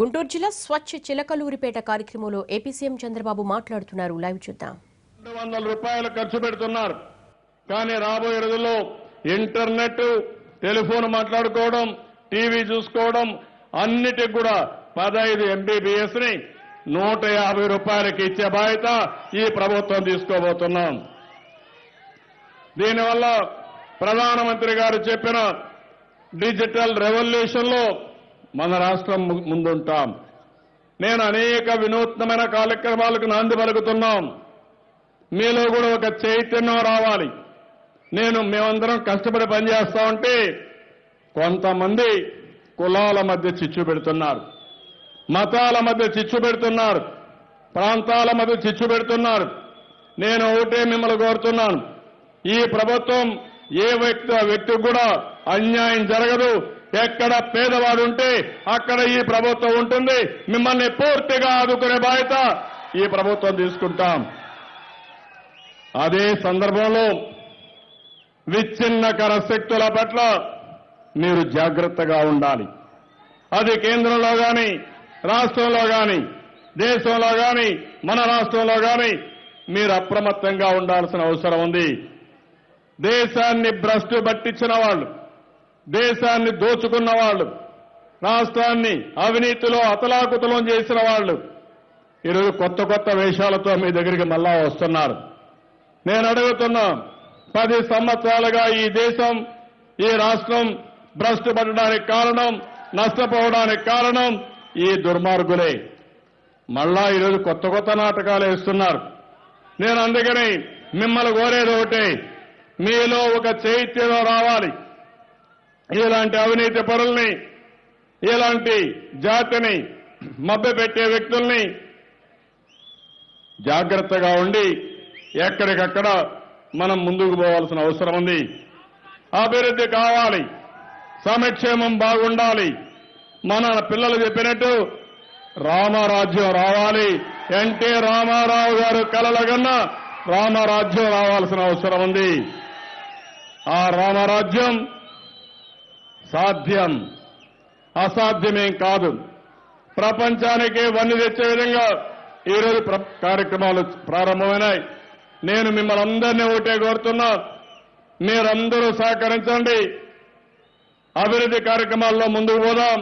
గుంటూరు జిల్లా స్వచ్ఛ చిలకలూరిపేట కార్యక్రమంలో AP CM Chandrababu మాట్లాడుతున్నారు. లైవ్ చూద్దాం. 200 రూపాయలు ఖర్చు పెడుతున్నారు. కానీ రాబోయే రోజుల్లో ఇంటర్నెట్, టెలిఫోన్ మాట్లాడుకోవడం, టీవీ చూసుకోవడం అన్నిటికి కూడా 15 MBPS ని 150 రూపాయలకి ఇచ్చే బాధ్యత ఈ ప్రభుత్వం తీసుకోబోతున్నాం. దీనివల్ల ప్రధానమంత్రి గారు చెప్పిన డిజిటల్ రెవల్యూషన్ లో మన రాష్ట్రం ముందుంటాం. నేను అనేక వినూత్నమైన కార్యక్రమాలకు నాంది పలుకుతున్నాం. మీలో కూడా ఒక చైతన్యం రావాలి. మేమందరం కష్టపడి పనిచేస్తా ఉంటే కొంతమంది కులాల మధ్య చిచ్చు పెడుతున్నారు, మతాల మధ్య చిచ్చు పెడుతున్నారు, ప్రాంతాల మధ్య చిచ్చు పెడుతున్నారు. నేను ఒకటే మిమ్మల్ని కోరుతున్నాను, ఈ ప్రభుత్వం ఏ వ్యక్తికి కూడా అన్యాయం జరగదు. ఎక్కడ పేదవాడు ఉంటే అక్కడ ఈ ప్రభుత్వం ఉంటుంది. మిమ్మల్ని పూర్తిగా ఆదుకునే బాధ్యత ఈ ప్రభుత్వం తీసుకుంటాం. అదే సందర్భంలో విచ్ఛిన్నకర శక్తుల పట్ల మీరు జాగ్రత్తగా ఉండాలి. అది కేంద్రంలో గాని, రాష్ట్రంలో గాని, దేశంలో గాని, మన రాష్ట్రంలో గాని మీరు అప్రమత్తంగా ఉండాల్సిన అవసరం ఉంది. దేశాన్ని భ్రష్టు పట్టించిన వాళ్ళు, దేశాన్ని దోచుకున్న వాళ్ళు, రాష్ట్రాన్ని అవినీతిలో అతలాకుతలం చేసిన వాళ్ళు ఈరోజు కొత్త కొత్త వేషాలతో మీ దగ్గరికి మళ్ళా వస్తున్నారు. నేను అడుగుతున్నా, 10 సంవత్సరాలుగా ఈ దేశం, ఈ రాష్ట్రం భ్రష్టు పడడానికి కారణం, నష్టపోవడానికి కారణం ఈ దుర్మార్గులే. మళ్ళా ఈరోజు కొత్త కొత్త నాటకాలు వేస్తున్నారు. నేను అందుకని మిమ్మల్ని కోరేది ఒకటే, మీలో ఒక చైతన్యం రావాలి. ఇలాంటి అవినీతి పరుల్ని, ఇలాంటి జాతిని మభ్యపెట్టే వ్యక్తుల్ని జాగ్రత్తగా ఉండి ఎక్కడికక్కడ మనం ముందుకు పోవాల్సిన అవసరం ఉంది. అభివృద్ధి కావాలి, సంక్షేమం బాగుండాలి. మన పిల్లలు చెప్పినట్టు రామరాజ్యం రావాలి. ఎన్టీ రామారావు గారు కలలుగన్నా రామరాజ్యం రావాల్సిన అవసరం ఉంది. ఆ రామరాజ్యం సాధ్యం, అసాధ్యమేం కాదు. ప్రపంచానికి వన్నె తెచ్చే విధంగా ఈరోజు కార్యక్రమాలు ప్రారంభమైనాయి. నేను మిమ్మల్ని అందరినీ ఒకటే కోరుతున్నా, మీరందరూ సహకరించండి. అభివృద్ధి కార్యక్రమాల్లో ముందుకు పోదాం.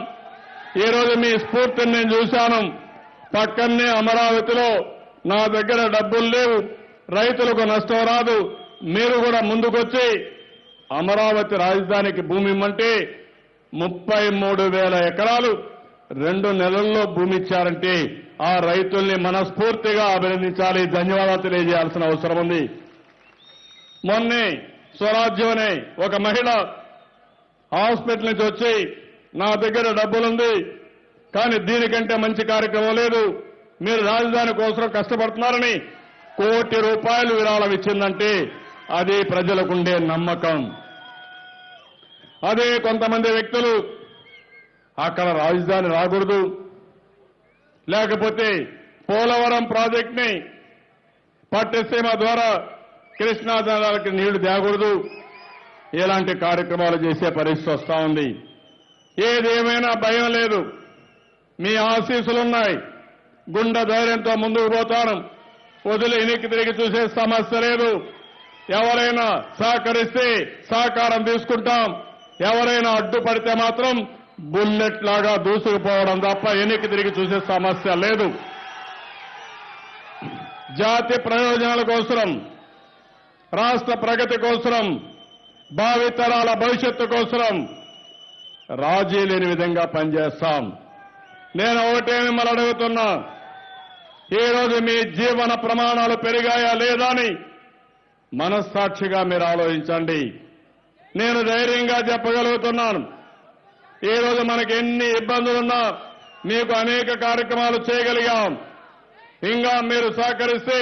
ఈరోజు మీ స్ఫూర్తిని నేను చూశాను. పక్కనే అమరావతిలో నా దగ్గర డబ్బులు లేవు, రైతులకు నష్టం రాదు, మీరు కూడా ముందుకొచ్చి అమరావతి రాజధానికి భూమి ఇమ్మంటే 33,000 ఎకరాలు 2 నెలల్లో భూమి ఇచ్చారంటే ఆ రైతుల్ని మనస్ఫూర్తిగా అభినందించాలి, ధన్యవాదాలు తెలియజేయాల్సిన అవసరం ఉంది. మొన్నే స్వరాజ్యం అనే ఒక మహిళ హాస్పిటల్ నుంచి వచ్చి నా దగ్గర డబ్బులుంది, కానీ దీనికంటే మంచి కార్యక్రమం లేదు, మీరు రాజధాని కోసం కష్టపడుతున్నారని ₹1 కోటి విరాళం ఇచ్చిందంటే అది ప్రజలకుండే నమ్మకం. అదే కొంతమంది వ్యక్తులు అక్కడ రాజధాని రాకూడదు, లేకపోతే పోలవరం ప్రాజెక్టుని పట్టిసీమ ద్వారా కృష్ణా జలాలకి నీళ్లు తేకూడదు, ఇలాంటి కార్యక్రమాలు చేసే పరిస్థితి వస్తా ఉంది. ఏదేమైనా భయం లేదు, మీ ఆశీస్సులున్నాయి. గుండె ధైర్యంతో ముందుకు పోతాను. వదిలి వెనక్కి తిరిగి చూసే సమస్య లేదు. ఎవరైనా సహకరిస్తే సహకారం తీసుకుంటాం, ఎవరైనా అడ్డుపడితే మాత్రం బుల్లెట్ లాగా దూసుకుపోవడం తప్ప వెనక్కి తిరిగి చూసే సమస్య లేదు. జాతి ప్రయోజనాల కోసం, రాష్ట్ర ప్రగతి కోసం, భావితరాల భవిష్యత్తు కోసం రాజీ లేని విధంగా పనిచేస్తాం. నేను ఒకటే మిమ్మల్ని అడుగుతున్నా, ఈరోజు మీ జీవన ప్రమాణాలు పెరిగాయా లేదా అని మనస్సాక్షిగా మీరు ఆలోచించండి. నేను ధైర్యంగా చెప్పగలుగుతున్నాను, ఈరోజు మనకి ఎన్ని ఇబ్బందులున్నా మీకు అనేక కార్యక్రమాలు చేయగలిగాం. ఇంకా మీరు సహకరిస్తే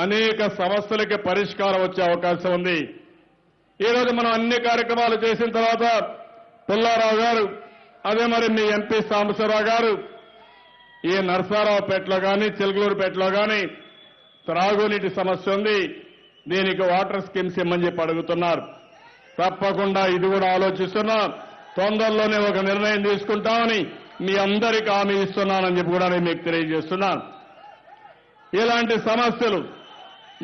అనేక సమస్యలకి పరిష్కారం వచ్చే అవకాశం ఉంది. ఈరోజు మనం అన్ని కార్యక్రమాలు చేసిన తర్వాత పుల్లారావు గారు, అదే మరి మీ ఎంపీ సాంబశివరావు గారు ఈ నరసరావుపేటలో కానీ, చిలకలూరుపేటలో కానీ త్రాగునీటి సమస్య ఉంది, దీనికి వాటర్ స్కీమ్స్ ఇమ్మని చెప్పి అడుగుతున్నారు. తప్పకుండా ఇది కూడా ఆలోచిస్తున్నా. తొందరలోనే ఒక నిర్ణయం తీసుకుంటామని మీ అందరికీ హామీ ఇస్తున్నానని చెప్పి కూడా నేను మీకు తెలియజేస్తున్నాను. ఇలాంటి సమస్యలు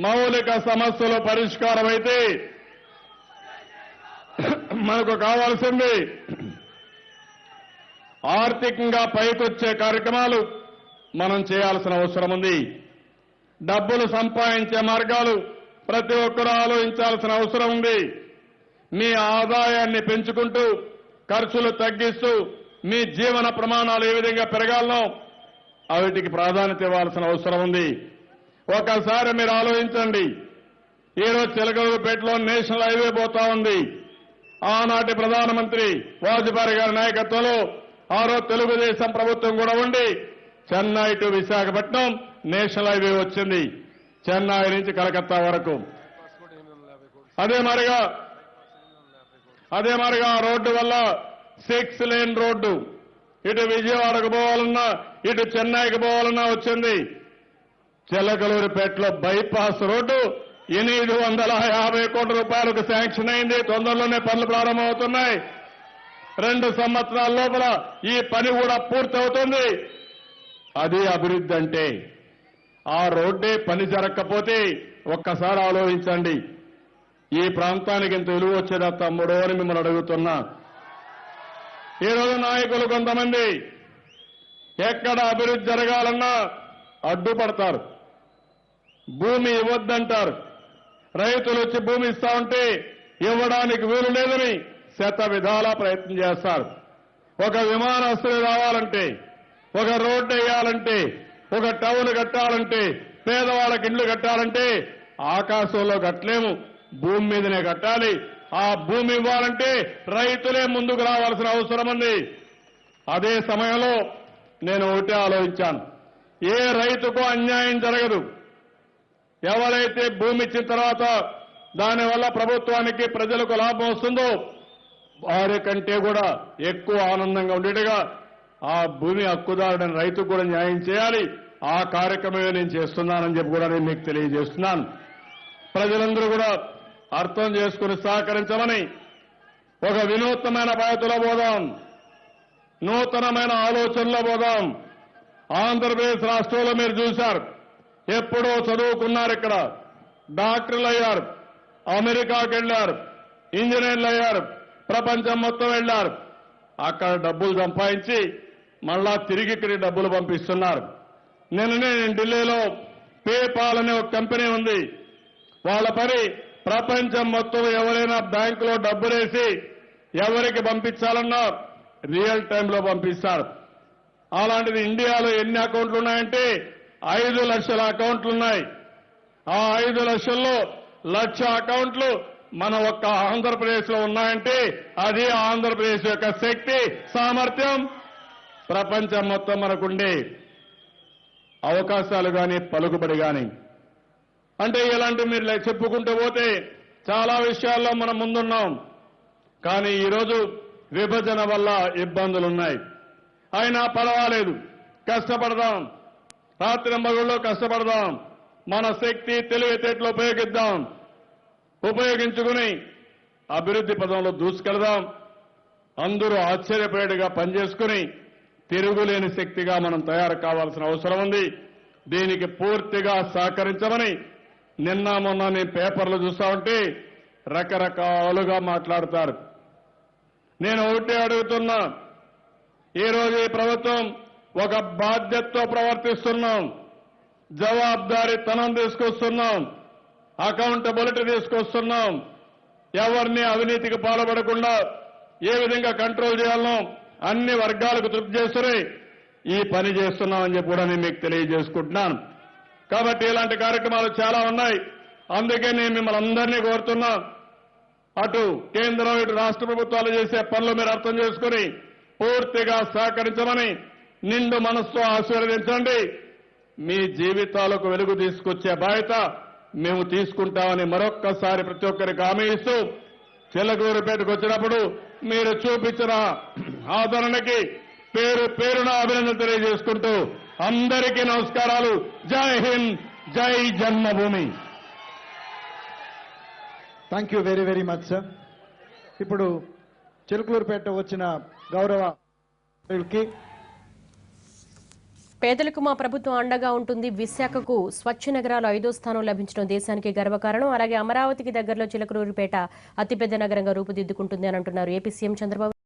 మౌలిక సమస్యలు పరిష్కారం అయితే మనకు కావాల్సింది ఆర్థికంగా పైకొచ్చే కార్యక్రమాలు మనం చేయాల్సిన అవసరం ఉంది. డబ్బులు సంపాదించే మార్గాలు ప్రతి ఒక్కరూ ఆలోచించాల్సిన అవసరం ఉంది. మీ ఆదాయాన్ని పెంచుకుంటూ ఖర్చులు తగ్గిస్తూ మీ జీవన ప్రమాణాలు ఏ విధంగా పెరగాలనో వాటికి ప్రాధాన్యత ఇవ్వాల్సిన అవసరం ఉంది. ఒకసారి మీరు ఆలోచించండి. ఈరోజు చిలకలూరుపేటలో నేషనల్ హైవే పోతా ఉంది. ఆనాటి ప్రధానమంత్రి వాజ్పేయి గారి నాయకత్వంలో ఆ రోజు తెలుగుదేశం ప్రభుత్వం కూడా ఉండి Chennai to Visakhapatnam national highway వచ్చింది, చెన్నై నుంచి కలకత్తా వరకు. అదే మరిగా రోడ్డు వల్ల 6 లేన్ రోడ్డు ఇటు విజయవాడకు పోవాలన్నా ఇటు చెన్నైకి పోవాలన్నా వచ్చింది. చిలకలూరుపేటలో బైపాస్ రోడ్డు 850 కోట్ల రూపాయలకు శాంక్షన్ అయింది. తొందరలోనే పనులు ప్రారంభమవుతున్నాయి. 2 సంవత్సరాల లోపల ఈ పని కూడా పూర్తవుతుంది. అది అభివృద్ధి అంటే. ఆ రోడ్డే పని జరగకపోతే ఒక్కసారి ఆలోచించండి, ఈ ప్రాంతానికి ఇంత విలువ వచ్చేదా తమ్ముడో అని మిమ్మల్ని అడుగుతున్నా. ఈరోజు నాయకులు కొంతమంది ఎక్కడ అభివృద్ధి జరగాలన్నా అడ్డుపడతారు, భూమి ఇవ్వద్దంటారు. రైతులు వచ్చి భూమి ఇస్తా ఉంటే ఇవ్వడానికి వీలు లేదని శత విధాలా ప్రయత్నం చేస్తారు. ఒక విమానాశ్రయం రావాలంటే, ఒక రోడ్డు వేయాలంటే, ఒక టౌన్ కట్టాలంటే, పేదవాళ్ళకి ఇండ్లు కట్టాలంటే ఆకాశంలో కట్టలేము, భూమి మీదనే కట్టాలి. ఆ భూమి ఇవ్వాలంటే రైతులే ముందుకు రావాల్సిన అవసరం ఉంది. అదే సమయంలో నేను ఒకటే ఆలోచించాను, ఏ రైతుకు అన్యాయం జరగదు. ఎవరైతే భూమి ఇచ్చిన తర్వాత దానివల్ల ప్రభుత్వానికి ప్రజలకు లాభం వస్తుందో వారి కంటే కూడా ఎక్కువ ఆనందంగా ఉండేట్టుగా ఆ భూమి హక్కుదారుడైన రైతుకు కూడా న్యాయం చేయాలి. ఆ కార్యక్రమమే నేను చేస్తున్నానని చెప్పి కూడా నేను మీకు తెలియజేస్తున్నాను. ప్రజలందరూ కూడా అర్థం చేసుకుని సహకరించమని ఒక వినూత్నమైన పద్ధతిలో పోదాం, నూతనమైన ఆలోచనలో పోదాం. ఆంధ్రప్రదేశ్ రాష్ట్రంలో మీరు చూశారు, ఎప్పుడో చదువుకున్నారు, ఇక్కడ డాక్టర్లు అయ్యారు, అమెరికాకి వెళ్లారు, ఇంజనీర్లు అయ్యారు, ప్రపంచం మొత్తం వెళ్లారు. అక్కడ డబ్బులు సంపాదించి మళ్ళా తిరిగి ఇక్కడ డబ్బులు పంపిస్తున్నారు. నిన్ననే నేను ఢిల్లీలో పేపాల్ అనే ఒక కంపెనీ ఉంది. వాళ్ళ పని ప్రపంచం మొత్తం ఎవరైనా బ్యాంకులో డబ్బులేసి ఎవరికి పంపించాలన్నా రియల్ టైంలో పంపిస్తారు. అలాంటిది ఇండియాలో ఎన్ని అకౌంట్లు ఉన్నాయంటే 5 లక్షల అకౌంట్లు ఉన్నాయి. ఆ 5 లక్షల్లో 1,00,000 అకౌంట్లు మన ఒక్క ఆంధ్రప్రదేశ్ లో ఉన్నాయంటే అది ఆంధ్రప్రదేశ్ యొక్క శక్తి సామర్థ్యం. ప్రపంచం మొత్తం మనకుండే అవకాశాలు కానీ పలుకుబడి కానీ అంటే ఇలాంటి మీరు చెప్పుకుంటూ పోతే చాలా విషయాల్లో మనం ముందున్నాం. కానీ ఈరోజు విభజన వల్ల ఇబ్బందులున్నాయి. అయినా పర్వాలేదు, కష్టపడదాం, రాత్రింబగళ్ళలో కష్టపడదాం, మన శక్తి తెలివితేటలు ఉపయోగించుకుని అభివృద్ధి పదంలో దూసుకెళ్దాం. అందరూ ఆశ్చర్యపోయేట్టుగా పనిచేసుకుని తిరుగులేని శక్తిగా మనం తయారు కావాల్సిన అవసరం ఉంది. దీనికి పూర్తిగా సహకరించమని నిన్న మొన్న నేను పేపర్లు చూస్తా ఉంటే రకరకాలుగా మాట్లాడతారు. నేను ఒకటే అడుగుతున్నా, ఈరోజు ఈ ప్రభుత్వం ఒక బాధ్యతతో ప్రవర్తిస్తున్నాం, జవాబుదారీతనం తీసుకొస్తున్నాం, అకౌంటబిలిటీ తీసుకొస్తున్నాం. ఎవరిని అవినీతికి పాల్పడకుండా ఏ విధంగా కంట్రోల్ చేయాలనో అన్ని వర్గాలకు తృప్తి చేస్తూనే ఈ పని చేస్తున్నామని చెప్పి కూడా నేను మీకు తెలియజేసుకుంటున్నాను. కాబట్టి ఇలాంటి కార్యక్రమాలు చాలా ఉన్నాయి. అందుకే నేను మిమ్మల్ని అందరినీ కోరుతున్నా, అటు కేంద్రం ఇటు రాష్ట్ర ప్రభుత్వాలు చేసే పనులు మీరు అర్థం చేసుకుని పూర్తిగా సహకరించమని నిండు మనస్సుతో ఆశీర్వదించండి. మీ జీవితాలకు వెలుగు తీసుకొచ్చే బాధ్యత మేము తీసుకుంటామని మరొక్కసారి ప్రతి ఒక్కరికి హామీ ఇస్తూ చిలకలూరుపేటకు వచ్చినప్పుడు మీరు చూపించిన ఆదరణకి పేరు పేరున అభినందన తెలియజేసుకుంటూ అందరికీ నమస్కారాలు. జై హింద్, జై జన్మభూమి. Thank you very very much sir. ఇప్పుడు చిలకలూరుపేట వచ్చిన గౌరవ పేదలకు మా ప్రభుత్వం అండగా ఉంటుంది. విశాఖకు స్వచ్ఛ నగరాలు 5వ స్థానం లభించడం దేశానికి గర్వకారణం. అలాగే అమరావతికి దగ్గరలో చిలకలూరిపేట అతిపెద్ద నగరంగా రూపుదిద్దుకుంటుంది అని అంటున్నారు ఏపీ సీఎం చంద్రబాబు.